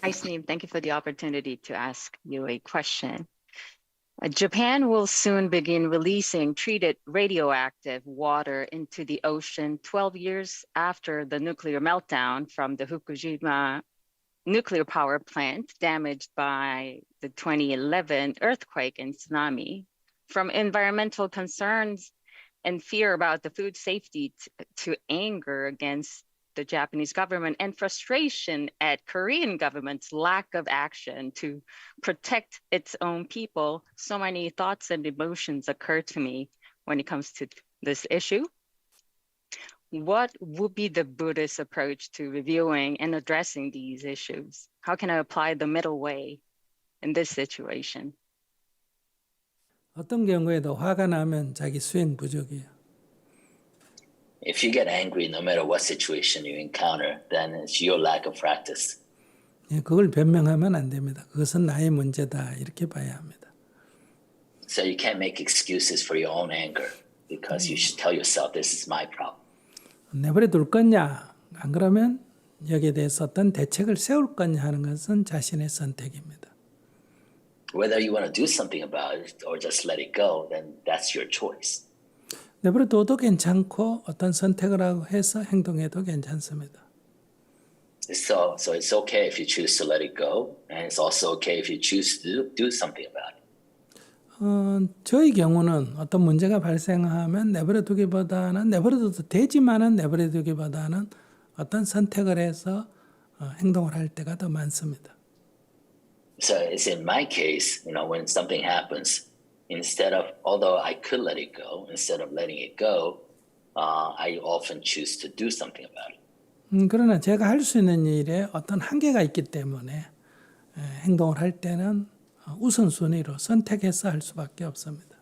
Hi, Sneem. Thank you for the opportunity to ask you a question. Japan will soon begin releasing treated radioactive water into the ocean 12 years after the nuclear meltdown from the Fukushima nuclear power plant damaged by the 2011 earthquake and tsunami. From environmental concerns and fear about the food safety to anger against the Japanese government and frustration at Korean government's lack of action to protect its own people, so many thoughts and emotions occur to me when it comes to this issue. What would be the Buddhist approach to reviewing and addressing these issues? How can I apply the middle way in this situation? 어떤 경우에도 화가 나면 자기 수행 부족이에요. If you get angry, no matter what situation you encounter, then it's your lack of practice. 그걸 변명하면 안 됩니다. 그것은 나의 문제다 이렇게 봐야 합니다. So you can't make excuses for your own anger because you should tell yourself this is my problem. 내버려 둘 거냐 안 그러면 여기에 대해서 어떤 대책을 세울 거냐 하는 것은 자신의 선택입니다. Whether you want to do something about it or just let it go, then that's your choice. 내버려 둬도 괜찮고 어떤 선택을 하고 해서 행동해도 괜찮습니다. So it's okay if you choose to let it go, and it's also okay if you choose to do something about it. 저의 경우는 어떤 문제가 발생하면 내버려 두기보다는 내버려 둬도 되지만은 내버려 두기보다는 어떤 선택을 해서 행동을 할 때가 더 많습니다. So it's in my case, when something happens, although I could let it go, instead of letting it go, I often choose to do something about it. 그러나 제가 할 수 있는 일에 어떤 한계가 있기 때문에 행동을 할 때는 우선순위로 선택해서 할 수밖에 없습니다.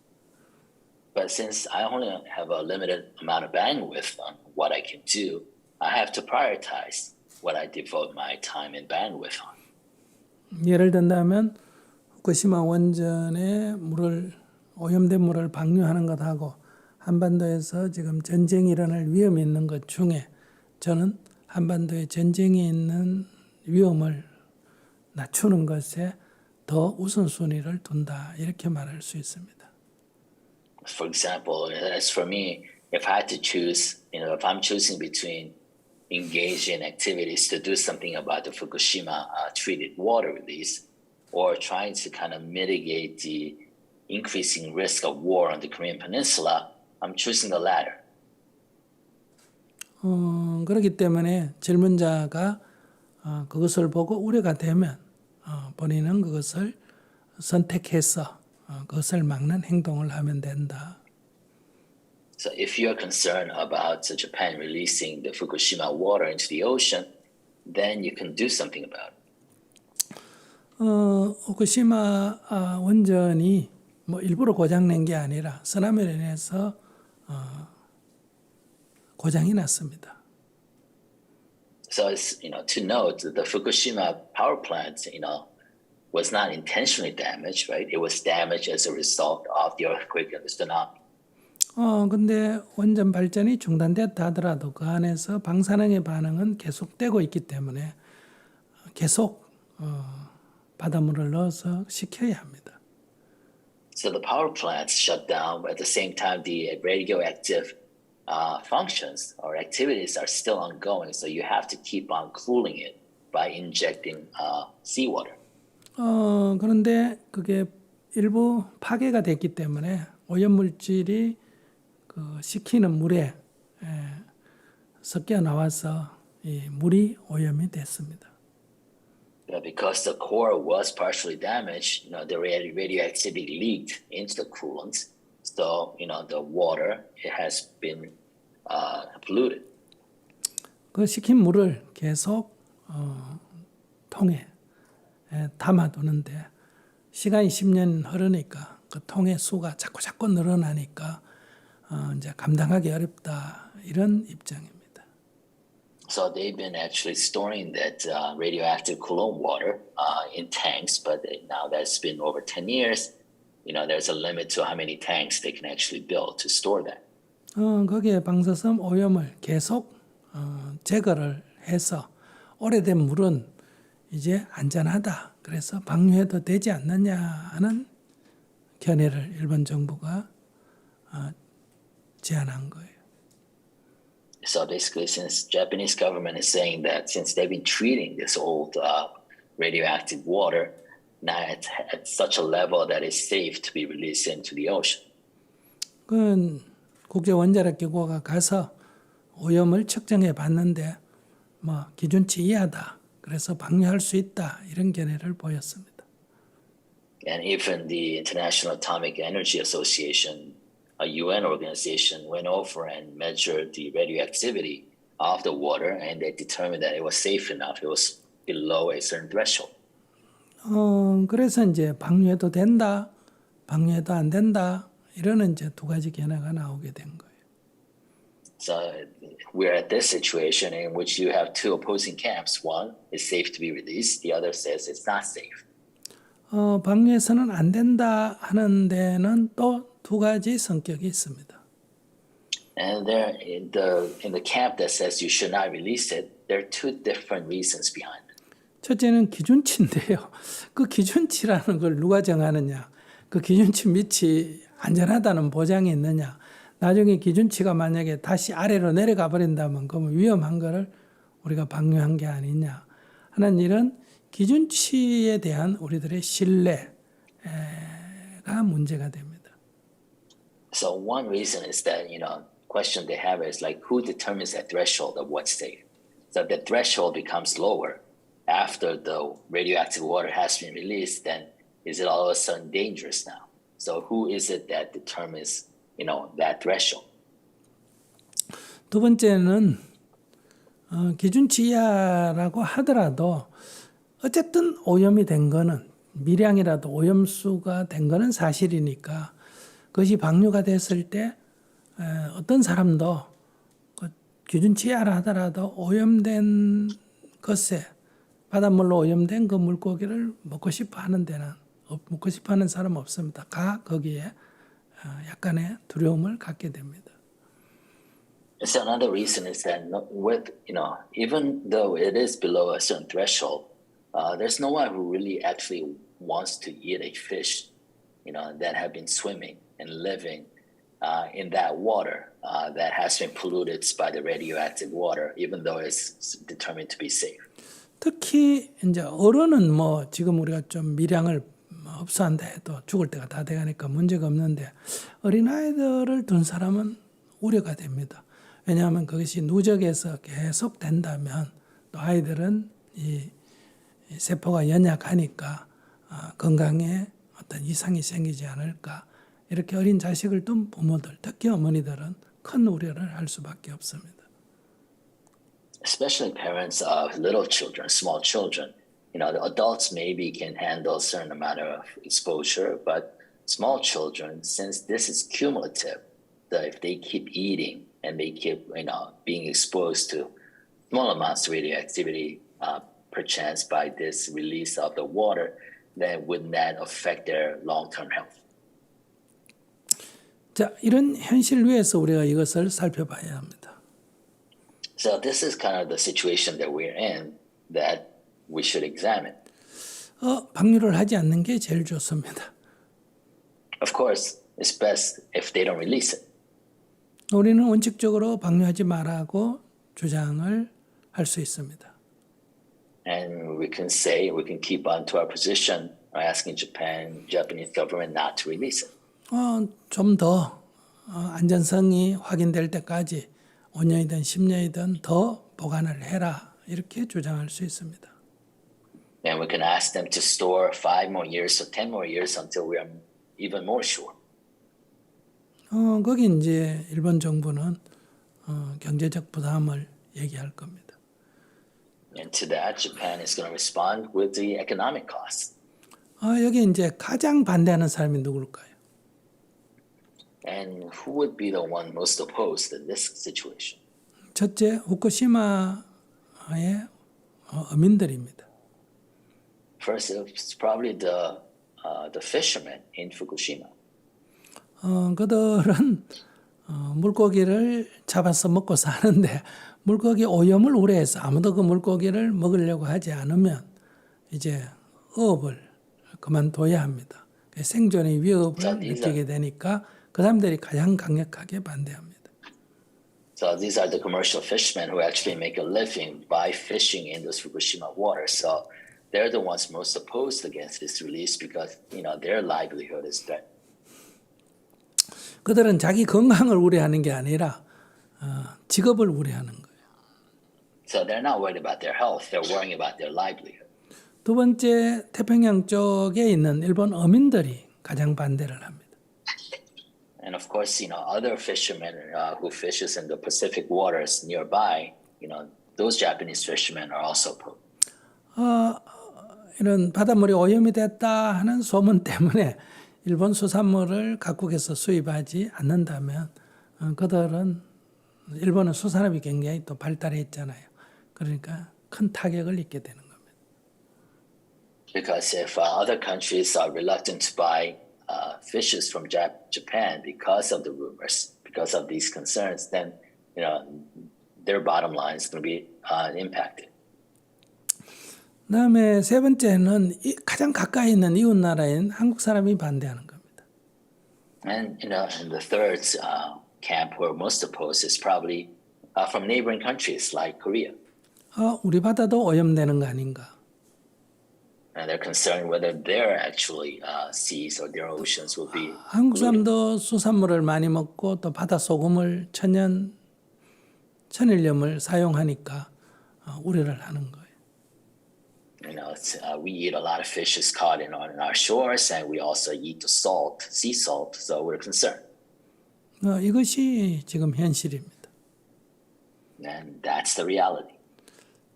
But since I only have a limited amount of bandwidth on what I can do, I have to prioritize what I devote my time and bandwidth on. 예를 든다면 후쿠시마 원전에 오염된 물을 방류하는 것하고 한반도에서 지금 전쟁이 일어날 위험이 있는 것 중에 저는 한반도에 전쟁이 있는 위험을 낮추는 것에 더 우선순위를 둔다 이렇게 말할 수 있습니다. For example, as for me, if I had to choose, if I'm choosing between engaging in activities to do something about the Fukushima treated water release or trying to kind of mitigate the increasing risk of war on the Korean Peninsula, I'm choosing the latter. 그렇기 때문에 질문자가 그것을 보고 우려가 되면 본인은 그것을 선택해서 그것을 막는 행동을 하면 된다. So if you're concerned about Japan releasing the Fukushima water into the ocean, then you can do something about it. 후쿠시마 원전이 일부러 고장낸 게 아니라 쓰나미로 인해서 고장이 났습니다. So it's, to note that the Fukushima power plant, was not intentionally damaged, right? It was damaged as a result of the earthquake and the tsunami. 근데 원전 발전이 중단됐다 하더라도 그 안에서 방사능의 반응은 계속되고 있기 때문에 계속 바닷물을 넣어서 식혀야 합니다. So the power plants shut down, but at the same time, the radioactive functions or activities are still ongoing. So you have to keep on cooling it by injecting seawater. 그런데 그게 일부 파괴가 됐기 때문에 오염물질이 그 식히는 물에 섞여 나와서 이 물이 오염이 됐습니다. Because the core was partially damaged, the radioactivity leaked into the coolant. So, the water, it has been polluted. 그 식힌 물을 계속 통에 담아두는데 시간이 10년 흐르니까 그 통의 수가 자꾸 늘어나니까 이제 감당하기 어렵다 이런 입장입니다. So they've been actually storing that radioactive coolant water in tanks, but now that's been over 10 years. There's a limit to how many tanks they can actually build to store that. 거기에 방사성 오염을 계속 제거를 해서 오래된 물은 이제 안전하다. 그래서 방류해도 되지 않느냐 하는 견해를 일본 정부가 제안한 거예요. So basically, since Japanese government is saying that since they've been treating this old radioactive water, now it's at such a level that it's safe to be released into the ocean. 그 국제 원자력 기구가 가서 오염을 측정해 봤는데 뭐 기준치 이하다. 그래서 방류할 수 있다. 이런 견해를 보였습니다. And even the International Atomic Energy Association, a UN organization, went over and measured the radioactivity of the water, and they determined that it was safe enough. It was below a certain threshold. 그래서 이제 방류해도 된다, 방류해도 안 된다 이러는 이제 두 가지 견해가 나오게 된 거예요. So we're at this situation in which you have two opposing camps. One is safe to be released. The other says it's not safe. 방류해서는 안 된다 하는 데는 또 두 가지 성격이 있습니다. And there, in the camp that says you should not release it, there are two different reasons behind it. 첫째는 기준치인데요. 그 기준치라는 걸 누가 정하느냐? 그 기준치 밑이 안전하다는 보장이 있느냐? 나중에 기준치가 만약에 다시 아래로 내려가 버린다면 그러면 위험한 거를 우리가 방류한 게 아니냐 하는 이런 기준치에 대한 우리들의 신뢰가 문제가 됩니다. So one reason is that, question they have is like, who determines that threshold of what's safe? So the threshold becomes lower after the radioactive water has been released, then is it all of a sudden dangerous now? So who is it that determines, that threshold? 두 번째는 기준치 이하라고 하더라도 어쨌든 오염이 된 거는 미량이라도 오염수가 된 거는 사실이니까 그것이 방류가 됐을 때 어떤 사람도 그 기준치 이하라 하더라도 오염된 것에 바닷물로 오염된 그 물고기를 먹고 싶어 하는 데는 먹고 싶어 하는 사람 없습니다. 거기에 약간의 두려움을 갖게 됩니다. So another reason is that even though it is below a certain threshold, there's no one who really actually wants to eat a fish, that have been swimming and living in that water that has been polluted by the radioactive water, even though it's determined to be safe. 특히 이제 어른은 뭐 지금 우리가 좀 미량을 흡수한다 해도 죽을 때가 다 돼가니까 문제가 없는데 어린아이들을 둔 사람은 우려가 됩니다. 왜냐하면 그것이 누적해서 계속 된다면 또 아이들은 이 세포가 연약하니까 건강에 어떤 이상이 생기지 않을까 이렇게 어린 자식을 둔 부모들 특히 어머니들은 큰 우려를 할 수밖에 없습니다. Especially parents of little children, small children. The adults maybe can handle a certain amount of exposure, but small children, since this is cumulative, that if they keep eating and they keep, being exposed to small amounts of radioactivity, perchance by this release of the water, then would that affect their long-term health? 자, 이런 현실 위에서 우리가 이것을 살펴봐야 합니다. So this is kind of the situation that we're in that we should examine. 방류를 하지 않는 게 제일 좋습니다. Of course, it's best if they don't release it. 우리는 원칙적으로 방류하지 말라고 주장을 할 수 있습니다. And we can keep on to our position, asking Japanese government not to release it. 좀 더 안전성이 확인될 때까지 5년이든 10년이든 더 보관을 해라 이렇게 주장할 수 있습니다. And we can ask them to store 5 more years or 10 more years until we are even more sure. 거기 이제 일본 정부는 경제적 부담을 얘기할 겁니다. And to that, Japan is going to respond with the economic costs. 여기 이제 가장 반대하는 사람이 누굴까요? And who would be the one most opposed in this situation? 첫째, 후쿠시마의 어민들입니다. First, it's probably the fishermen in Fukushima. 그들은 물고기를 잡아서 먹고 사는데 물고기 오염을 우려해서 아무도 그 물고기를 먹으려고 하지 않으면 이제 어업을 그만둬야 합니다. 생존의 위협을 So these are 느끼게 되니까 그 사람들이 가장 강력하게 반대합니다. so these are the commercial fishermen who actually make a living by fishing in those Fukushima waters. So they're the ones most opposed against this release because their livelihood is threatened. 그들은 자기 건강을 우려하는 게 아니라 직업을 우려하는 거예요. So they're not worried about their health; they're worrying about their livelihood. 두 번째 태평양 쪽에 있는 일본 어민들이 가장 반대를 합니다. And of course, other fishermen who fishes in the Pacific waters nearby, those Japanese fishermen are also opposed. 이런 바닷물이 오염이 됐다 하는 소문 때문에 일본 수산물을 각국에서 수입하지 않는다면 그들은 일본은 수산업이 굉장히 또 발달했잖아요. 그러니까 큰 타격을 입게 되는 겁니다. Because if other countries are reluctant to buy fishes from Japan because of the rumors, because of these concerns, then their bottom line is going to be impacted. 그다음에 세 번째는 가장 가까이 있는 이웃 나라인 한국 사람이 반대하는 겁니다. And and the third camp who are most opposed is probably from neighboring countries like Korea. 우리 바다도 오염되는 거 아닌가? And they're concerned whether their actually seas or their oceans will be 한국 polluted. 사람도 수산물을 많이 먹고 또 바다 소금을 천일염을 사용하니까 우려를 하는 거예요. We eat a lot of fishes caught on our shores, and we also eat the salt, sea salt. So we're concerned, 이것이 지금 현실입니다. and that's the reality.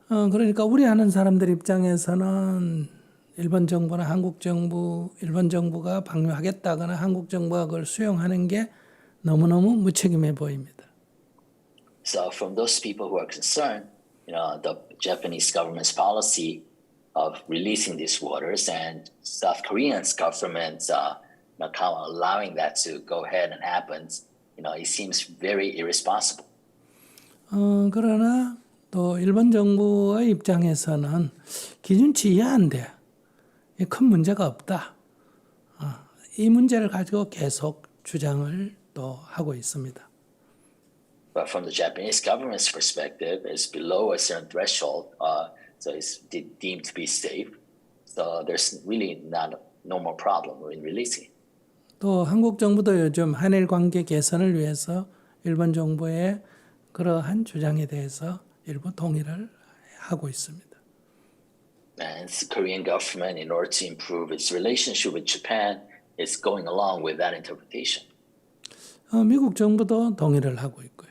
그러니까 우려하는 사람들 입장에서는 일본 정부나 한국 정부, 일본 정부가 방류하겠다거나 한국 정부가 그걸 수용하는 게 너무너무 무책임해 보입니다. So from those people who are concerned, the Japanese government's policy of releasing these waters and South Korean's government's allowing that to go ahead and happen, it seems very irresponsible. 그러나 또 일본 정부의 입장에서는 기준치 이하인데 큰 문제가 없다. 이 문제를 가지고 계속 주장을 또 하고 있습니다. But from the Japanese government's perspective, it's below a certain threshold, so it's deemed to be safe. So there's really no more problem in releasing. 또 한국 정부도 요즘 한일 관계 개선을 위해서 일본 정부의 그러한 주장에 대해서 일부 동의를 하고 있습니다. And the Korean government, in order to improve its relationship with Japan, is going along with that interpretation. 미국 정부도 동의를 하고 있고요.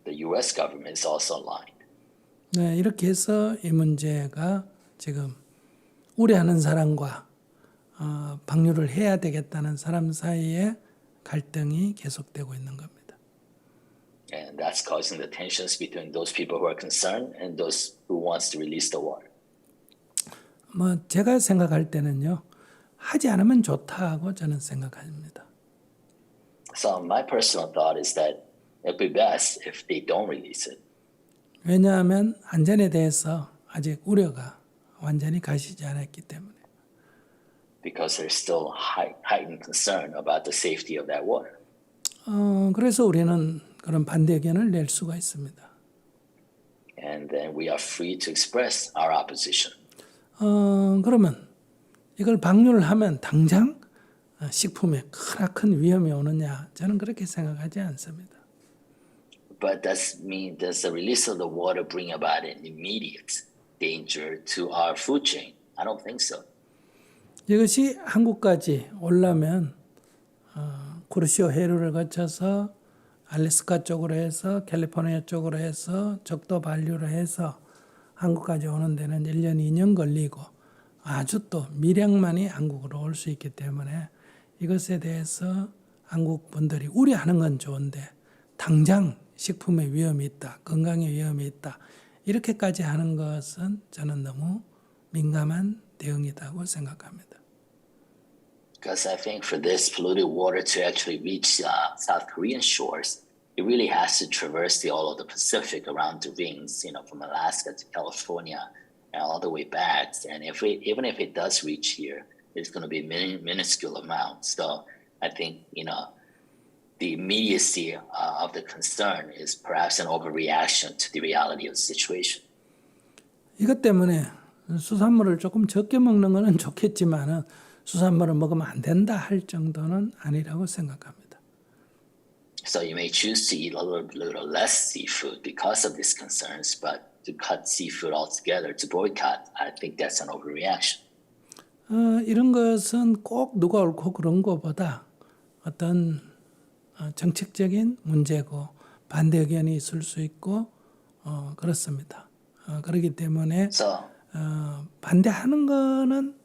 The U.S. government is also aligned. 네, 이렇게 해서 이 문제가 지금 우려하는 사람과 방류를 해야 되겠다는 사람 사이에 갈등이 계속되고 있는 겁니다. And that's causing the tensions between those people who are concerned and those who wants to release the water. 제가 생각할 때는요, 하지 않으면 좋다고 저는 생각합니다. So my personal thought is that it'd be best if they don't release it. 왜냐하면 안전에 대해서 아직 우려가 완전히 가시지 않았기 때문에. Because there's still heightened concern about the safety of that water. 그래서 우리는 그런 반대 의견을 낼 수가 있습니다. And then we are free to express our opposition. 그러면 이걸 방류를 하면 당장 식품에 크나큰 위험이 오느냐? 저는 그렇게 생각하지 않습니다. But does the release of the water bring about an immediate danger to our food chain? I don't think so. 이것이 한국까지 오려면 쿠르시오 해류를 거쳐서 알래스카 쪽으로 해서 캘리포니아 쪽으로 해서 적도 반류를 해서 한국까지 오는 데는 1년, 2년 걸리고 아주 또 미량만이 한국으로 올 수 있기 때문에 이것에 대해서 한국 분들이 우려하는 건 좋은데 당장 식품에 위험이 있다, 건강에 위험이 있다 이렇게까지 하는 것은 저는 너무 민감한 대응이라고 생각합니다. Because I think for this polluted water to actually reach South Korean shores, it really has to traverse all of the Pacific around the rings, from Alaska to California all the way back. And even if it does reach here, it's going to be minuscule amount. So I think, the immediacy of the concern is perhaps an overreaction to the reality of the situation. 이것 때문에 수산물을 조금 적게 먹는 것은 좋겠지만은 수산물을 먹으면 안 된다 할 정도는 아니라고 생각합니다. So you may choose to eat a little less seafood because of these concerns, but to cut seafood altogether, to boycott, I think that's an overreaction. 이런 것은 꼭 누가 옳고 그런 것보다 어떤 정책적인 문제고 반대 의견이 있을 수 있고 그렇습니다. 그렇기 때문에 So 반대하는 거는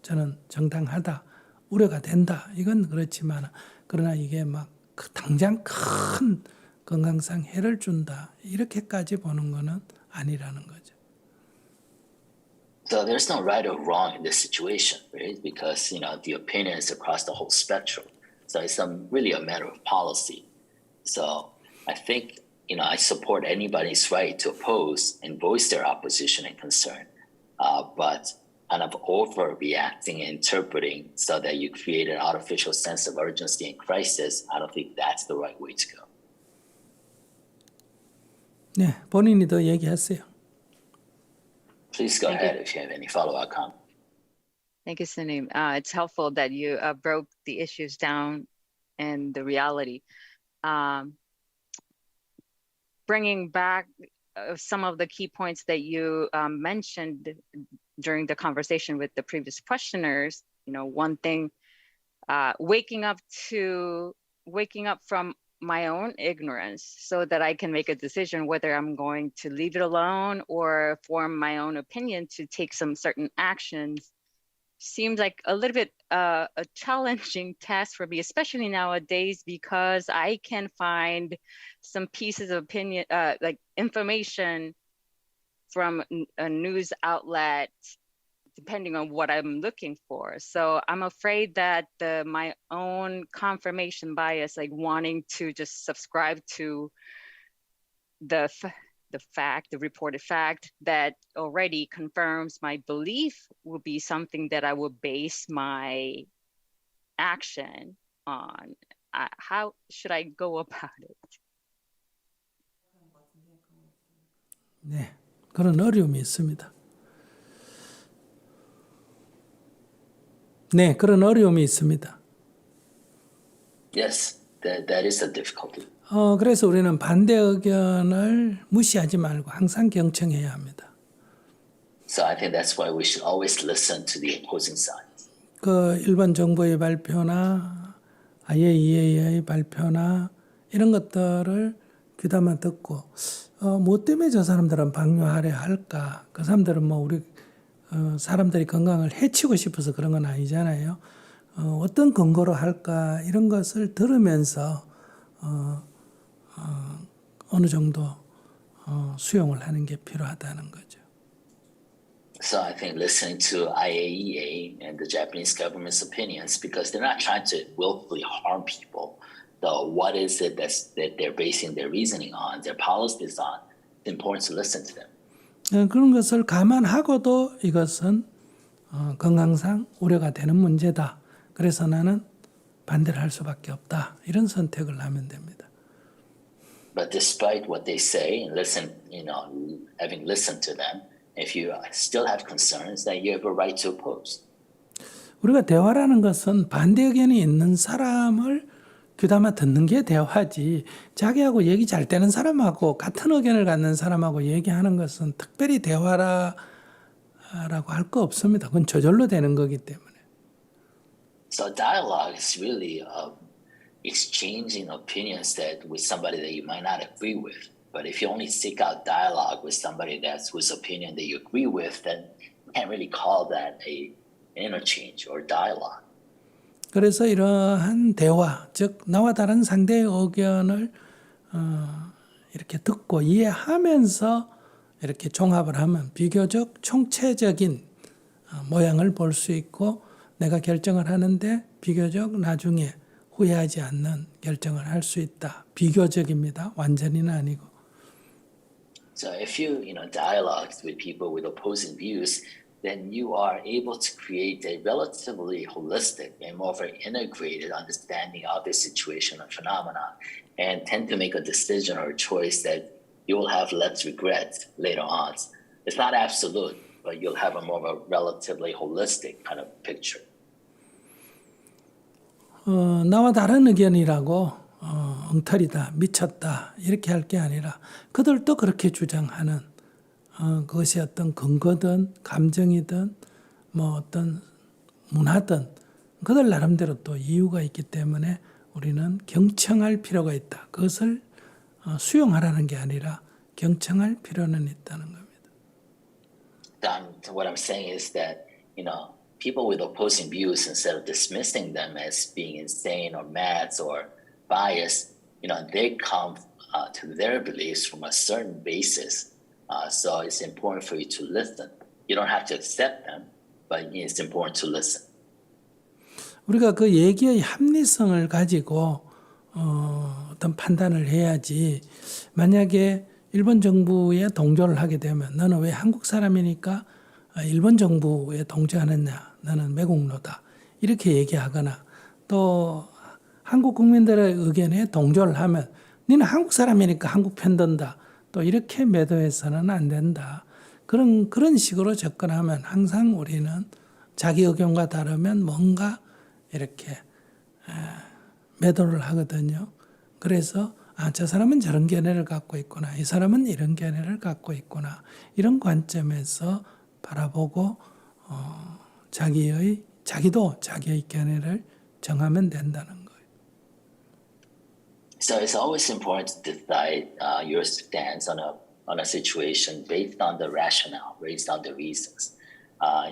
저는 정당하다, 우려가 된다. 이건 그렇지만 그러나 이게 막 당장 큰 건강상 해를 준다. 이렇게까지 보는 거는 아니라는 거죠. So there's no right or wrong in this situation, right? Because the opinion is across the whole spectrum. So it's really a matter of policy. So I think I support anybody's right to oppose and voice their opposition and concern, but kind of overreacting and interpreting so that you create an artificial sense of urgency and crisis, I don't think that's the right way to go. 네, 본인이 더 얘기하세요. Please go ahead if you have any follow-up comment. Thank you, Sunim. It's helpful that you broke the issues down and the reality. Bringing back some of the key points that you mentioned during the conversation with the previous questioners, one thing, waking up from my own ignorance so that I can make a decision whether I'm going to leave it alone or form my own opinion to take some certain actions seems like a little bit a challenging task for me, especially nowadays, because I can find some pieces of opinion, like information from a news outlet, depending on what I'm looking for. So I'm afraid that my own confirmation bias, like wanting to just subscribe to the reported fact that already confirms my belief, will be something that I will base my action on. How should I go about it? 네, 그런 어려움이 있습니다. 네, 그런 어려움이 있습니다. Yes, that is a difficulty. 그래서 우리는 반대 의견을 무시하지 말고 항상 경청해야 합니다. So I think that's why we should always listen to the opposing side. 그 일본 정부의 발표나 IAEA의 발표나 이런 것들을 귀담아 듣고 뭐 때문에 저 사람들은 방류하려 할까? 그 사람들은 뭐 우리 사람들이 건강을 해치고 싶어서 그런 건 아니잖아요. 어떤 근거로 할까? 이런 것을 들으면서 어느 정도 수용을 하는 게 필요하다는 거죠. So I think listening to IAEA and the Japanese government's opinions, because they're not trying to willfully harm people, though what is it that they're basing their reasoning on, their policies on, it's important to listen to them. 그런 것을 감안하고도 이것은 건강상 우려가 되는 문제다. 그래서 나는 반대를 할 수밖에 없다. 이런 선택을 하면 됩니다. But despite what they say, and having listened to them, if you still have concerns, then you have a right to oppose. 우리가 대화라는 것은 반대 의견이 있는 사람을 귀담아 듣는 게 대화지, 자기하고 얘기 잘 되는 사람하고 같은 의견을 갖는 사람하고 얘기하는 것은 특별히 대화라고 할 거 없습니다. 그건 저절로 되는 거기 때문에. So dialogue is really exchanging opinions with somebody that you might not agree with. But if you only seek out dialogue with somebody whose opinion that you agree with, then you can't really call that an interchange or dialogue. 그래서 이러한 대화, 즉 나와 다른 상대의 의견을 이렇게 듣고 이해하면서 이렇게 종합을 하면 비교적 총체적인 모양을 볼 수 있고 내가 결정을 하는데 비교적 나중에 후회하지 않는 결정을 할 수 있다. 비교적입니다. 완전히는 아니고. So if you dialogue with people with opposing views, then you are able to create a relatively holistic and more of an integrated understanding of the situation or phenomena, and tend to make a decision or a choice that you will have less regret later on. It's not absolute, but you'll have a more of a relatively holistic kind of picture. 나와 다른 의견이라고 엉터리다, 미쳤다 이렇게 할 게 아니라 그들도 그렇게 주장하는 그것이 어떤 근거든 감정이든 뭐 어떤 문화든 그들 나름대로 또 이유가 있기 때문에 우리는 경청할 필요가 있다. 그것을 수용하라는 게 아니라 경청할 필요는 있다는 겁니다. What I'm saying is that, people with opposing views, instead of dismissing them as being insane or mad or biased, they come to their beliefs from a certain basis. So it's important for you to listen. You don't have to accept them, but it's important to listen. 우리가 그 얘기의 합리성을 가지고 어떤 판단을 해야지. 만약에 일본 정부에 동조를 하게 되면 너는 왜 한국 사람이니까 일본 정부에 동조하느냐. 너는 매국노다. 이렇게 얘기하거나 또 한국 국민들의 의견에 동조를 하면 너는 한국 사람이니까 한국 편든다. 또 이렇게 매도해서는 안 된다. 그런 식으로 접근하면 항상 우리는 자기 의견과 다르면 뭔가 이렇게 매도를 하거든요. 그래서 저 사람은 저런 견해를 갖고 있구나. 이 사람은 이런 견해를 갖고 있구나. 이런 관점에서 바라보고 자기도 자기의 견해를 정하면 된다는 거예요. So it's always important to decide your stance on a situation based on the rationale, based on the reasons,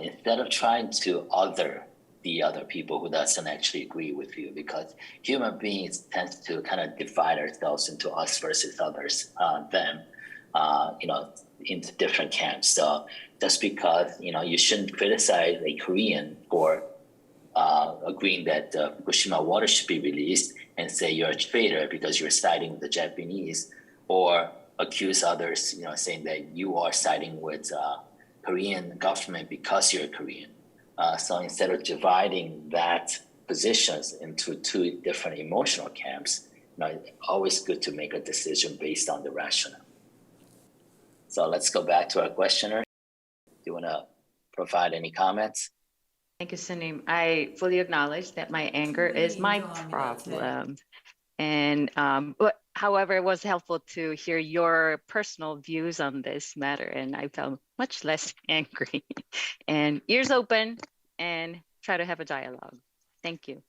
instead of trying to other the other people who doesn't actually agree with you, because human beings tend to kind of divide ourselves into us versus others, them, into different camps. So just because you shouldn't criticize a Korean for agreeing that Fukushima water should be released and say you're a traitor because you're siding with the Japanese, or accuse others, saying that you are siding with Korean government because you're Korean. So instead of dividing that positions into two different emotional camps, it's always good to make a decision based on the rationale. So let's go back to our questioner. Do you want to provide any comments? Thank you, Sunim. I fully acknowledge that my anger is my problem. And however, it was helpful to hear your personal views on this matter, and I felt much less angry. And ears open and try to have a dialogue. Thank you.